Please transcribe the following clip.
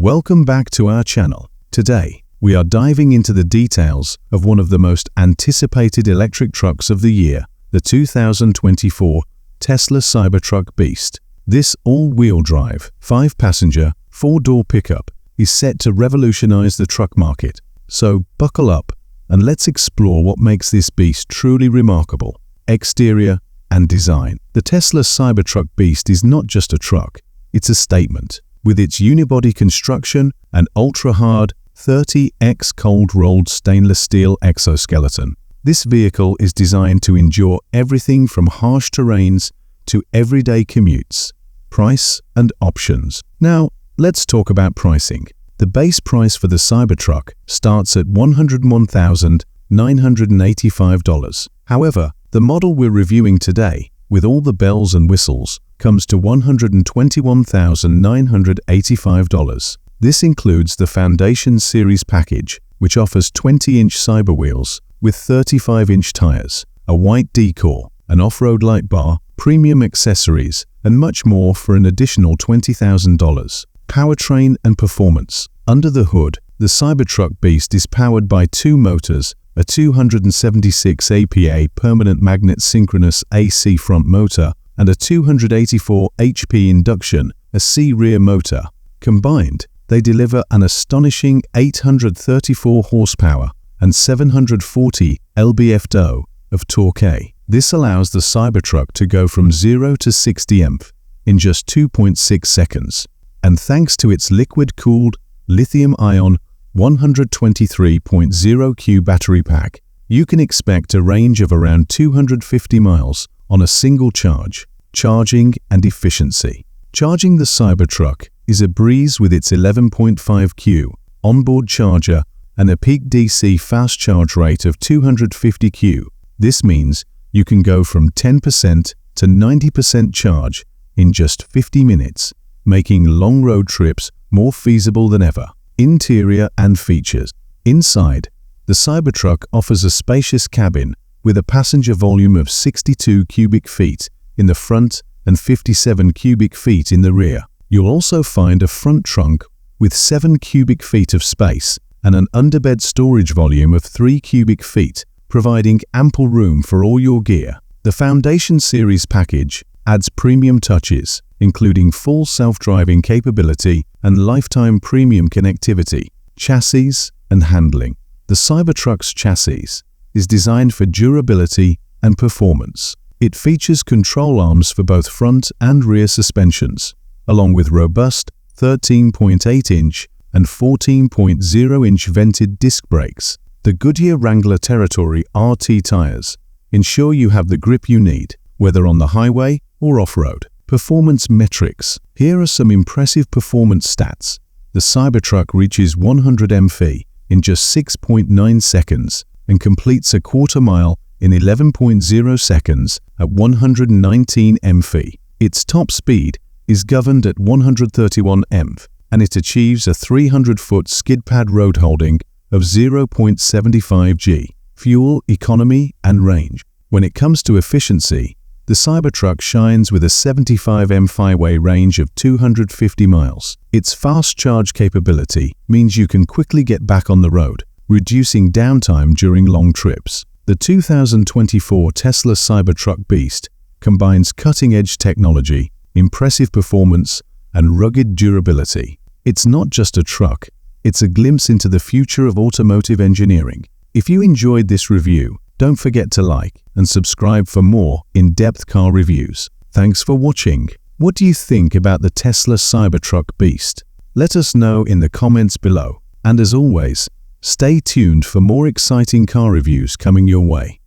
Welcome back to our channel. Today, we are diving into the details of one of the most anticipated electric trucks of the year, the 2024 Tesla Cybertruck Beast. This all-wheel drive, 5-passenger, 4-door pickup is set to revolutionize the truck market. So buckle up and let's explore what makes this beast truly remarkable. Exterior and design. The Tesla Cybertruck Beast is not just a truck, it's a statement. With its unibody construction and ultra-hard 30x cold-rolled stainless steel exoskeleton, this vehicle is designed to endure everything from harsh terrains to everyday commutes. Price and options. Now, let's talk about pricing. The base price for the Cybertruck starts at $101,985. However, the model we're reviewing today, with all the bells and whistles, comes to $121,985. This includes the Foundation Series package, which offers 20-inch cyber wheels with 35-inch tires, a white decor, an off-road light bar, premium accessories, and much more for an additional $20,000. Powertrain and performance. Under the hood, the Cybertruck Beast is powered by two motors, a 276 APA permanent magnet synchronous AC front motor, and a 284 HP induction, a C rear motor. Combined, they deliver an astonishing 834 horsepower and 740 lb-ft of torque. This allows the Cybertruck to go from 0 to 60 mph in just 2.6 seconds. And thanks to its liquid-cooled, lithium-ion 123.0Q battery pack, you can expect a range of around 250 miles on a single charge. Charging and efficiency. Charging the Cybertruck is a breeze with its 11.5Q onboard charger and a peak DC fast charge rate of 250Q. This means you can go from 10% to 90% charge in just 50 minutes, making long road trips more feasible than ever. Interior and features. Inside, the Cybertruck offers a spacious cabin with a passenger volume of 62 cubic feet in the front and 57 cubic feet in the rear. You'll also find a front trunk with 7 cubic feet of space and an underbed storage volume of 3 cubic feet, providing ample room for all your gear. The Foundation Series package adds premium touches, including full self-driving capability and lifetime premium connectivity, chassis, and handling. The Cybertruck's chassis is designed for durability and performance. It features control arms for both front and rear suspensions, along with robust 13.8-inch and 14.0-inch vented disc brakes. The Goodyear Wrangler Territory RT tires ensure you have the grip you need, whether on the highway or off-road. Performance metrics. Here are some impressive performance stats. The Cybertruck reaches 100 mph in just 6.9 seconds and completes a quarter mile in 11.0 seconds at 119 mph. Its top speed is governed at 131 mph, and it achieves a 300-foot skid pad road holding of 0.75 g. Fuel economy and range. When it comes to efficiency, the Cybertruck shines with a 75 mph highway range of 250 miles. Its fast charge capability means you can quickly get back on the road, reducing downtime during long trips. The 2024 Tesla Cybertruck Beast combines cutting-edge technology, impressive performance, and rugged durability. It's not just a truck, it's a glimpse into the future of automotive engineering. If you enjoyed this review, don't forget to like and subscribe for more in-depth car reviews. Thanks for watching. What do you think about the Tesla Cybertruck Beast? Let us know in the comments below. And as always, stay tuned for more exciting car reviews coming your way.